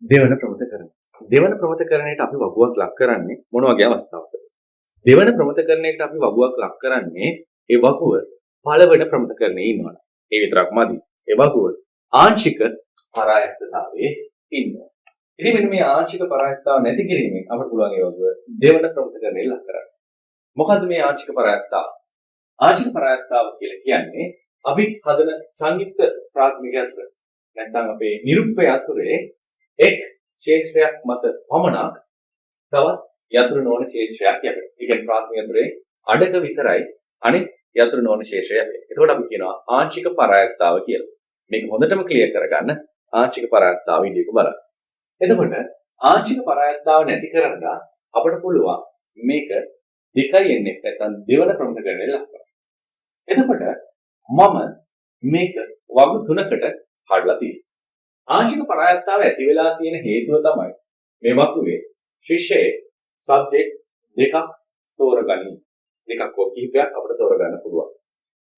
දෙවන ප්‍රමතකරණය. දෙවන ප්‍රමතකරණයට අපි වගුවක් ලක් කරන්නේ මොන වගේ අවස්ථාවකද? දෙවන ප්‍රමතකරණයට අපි වගුවක් ලක් කරන්නේ ඒ වගුව පළවෙනි ප්‍රමතකරණයේ ඉන්නවනේ. ඒ විතරක් මදි. ඒ වගුව ආංශික පරායත්තතාවයේ ඉන්නවා. ඉතින් මෙන්න මේ ආංශික පරායත්තතාව නැති කිරීමෙන් අපිට පුළුවන් ඒ වගුව දෙවන ප්‍රමතකරණය ලක් කරන්න. මොකද්ද මේ ආංශික පරායත්තතාව? ආංශික පරායත්තතාව කියලා කියන්නේ අපි හදන සංයුක්ත ප්‍රාථමික යතුර නැත්නම් අපේ නිරුක්ත යතුරේ එක් ශේෂ්ත්‍රයක් මත පමණක් තවත් යතුරු නොවන ශේෂ්ත්‍රයක් යටට. ඒ කියන්නේ ප්‍රාථමික යතුරේ අඩක විතරයි අනිත් යතුරු නොවන ශේෂ්ත්‍රය යටට. එතකොට අපි කියනවා ආංශික පරායත්තතාව කියලා. මේක හොඳටම ක්ලියර් කරගන්න ආංශික පරායත්තතාව ඉදිරියට බලන්න. එතකොට ආංශික පරායත්තතාව නැති කරන්න අපිට පුළුවන් මේක 2n නැත්නම් දෙවන ප්‍රමතකරණය ලක් කරන්න. එතකොට මම මේක වගු 3කට හදලා තියෙනවා. ආංශික පරායත්තතාව ඇති වෙලා තියෙන හේතුව තමයි මේ වගුවේ ශිෂ්‍යයේ සබ්ජෙක්ට් දෙකක් තෝරගනිමු. දෙකක් හෝ කිහිපයක් අපිට තෝරගන්න පුළුවන්.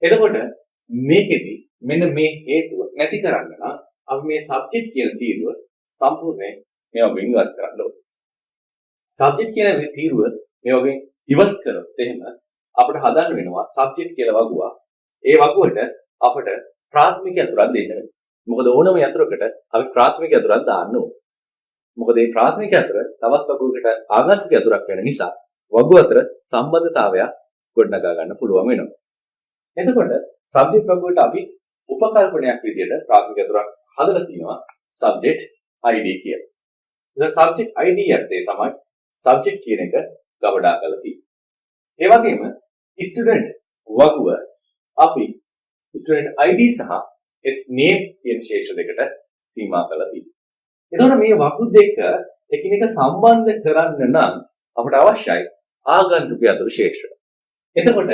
එතකොට මේකෙදි මෙන්න මේ හේතුව නැති කරන්න නම් අපි මේ සබ්ජෙක්ට් කියන තීරුව සම්පූර්ණයෙන් මේ වගේ ඉවත් කරන්න ඕනේ. සබ්ජෙක්ට් කියන මේ තීරුව මේ වගේ ඉවත් කරොත් එහෙම අපිට හදන්න වෙනවා සබ්ජෙක්ට් කියලා වගුවක්. ඒ වගුවට අපිට ප්‍රාථමික යතුරක් දෙන්න වෙනවා. මොකද ඕනම යතුරකට අපි ප්‍රාථමික යතුරක් දාන්න ඕනේ. මොකද මේ ප්‍රාථමික යතුර තවත් වගුවකට ආගන්තුක යතුරක් වෙන නිසා වගුව අතර සම්බන්ධතාවයක් ගොඩනගා ගන්න පුළුවන් වෙනවා. එතකොට සබ්ජෙක්ට් වගුවට අපි උපකල්පනයක් විදිහට ප්‍රාථමික යතුරක් හදලා තියෙනවා සබ්ජෙක්ට් ID කියලා. ඒක සබ්ජෙක්ට් ID යත්තේ තමයි සබ්ජෙක්ට් කියන එක ගබඩා කරලා තියෙන්නේ. ඒ වගේම ස්ටුඩන්ට් වගුව අපි ස්ටුඩන්ට් ID සහ S name කියන ශේෂ්ත්‍ර දෙකට සීමා කරලා තියෙනවා. එතකොට මේ වගු දෙක එකිනෙක සම්බන්ධ කරන්න නම් අපට අවශ්‍යයි ආගන්තුක යතුරු ශේෂ්ත්‍ර. එතකොට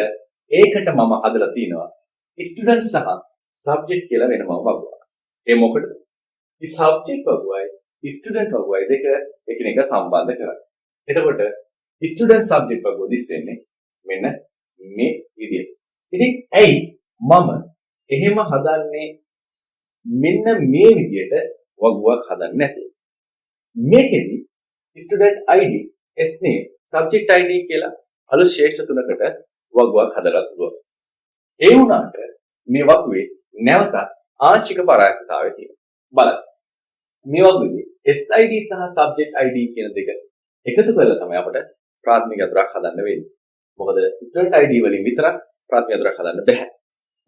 ඒකට මම හදලා තිනවා ස්ටුඩන්ට් සහ සබ්ජෙක්ට් කියලා වෙනම වගුවක්. ඒ මොකටද? මේ සබ්ජෙක්ට් වගුවයි ස්ටුඩන්ට් වගුවයි දෙක එකිනෙක සම්බන්ධ කරගන්න. එතකොට ස්ටුඩන්ට් සබ්ජෙක්ට් වගුව දිස්සෙන්නේ මෙන්න මේ විදිහට. ඉතින් ඇයි මම එහෙම හදන්නේ මෙන්න මේ විදිහට වගුවක් හදන්නේ නැතුව? මේකෙදි student ID, S name, subject ID කියලා අලුත් ශේෂ්ත්‍ර තුනකට වගුවක් හදලා තිබුණා. ඒ වුණාට මේ වගුවේ නැවත ආංශික පරායත්තතාවය තියෙනවා. බලන්න. මේ වගුවේ SID සහ subject ID කියන දෙක එකතු කරලා තමයි අපිට ප්‍රාථමික යතුරක් හදන්න වෙන්නේ. මොකද ස්ටුඩන්ට් ID වලින් විතරක් ප්‍රාථමික යතුරක් හදන්න බෑ.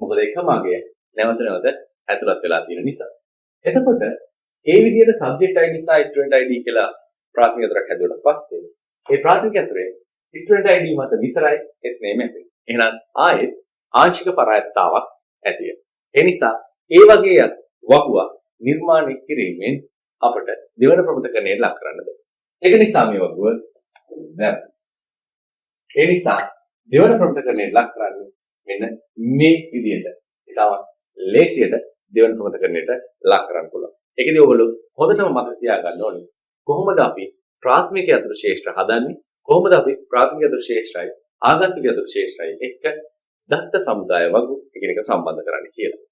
මොකද එකම අගය නැවත නැවත ඇතුළත් වෙලා තියෙන නිසා. එතකොට ඒ විදිහට subject ID සහ student ID කියලා ප්‍රාථමික යතුරක් හැදුවට පස්සේ ඒ ප්‍රාථමික යතුරේ student ID මත විතරයි S name ඇති. එහෙනම් ආයෙත් ආංශික පරායත්තතාවක් ඇති වෙනවා. ඒ නිසා ඒ වගේ වගුවක් නිර්මාණය කිරීමෙන් අපට දෙවන ප්‍රමතකරණය ලක් කරන්න බෑ. ඒක නිසා මේ වගුව නෑ. ඒ නිසා දෙවන ප්‍රමතකරණය ලක් කරන්නේ මෙන්න මේ විදිහට. ඊටවත් ලේසියට දෙවන ප්‍රමතකරණයට ලක් කරන්න පුළුවන්. ඒකදී ඔයගොල්ලෝ හොඳටම මතක තියාගන්න ඕනේ කොහොමද අපි ප්‍රාථමික යතුරු ශේෂ්ත්‍ර හදන්නේ, කොහොමද අපි ප්‍රාථමික යතුරු ශේෂ්ත්‍රයි ආගන්තුක යතුරු ශේෂ්ත්‍රයි එක්ක දත්ත සමුදාය වගු එකිනෙක සම්බන්ධ කරන්නේ කියලා.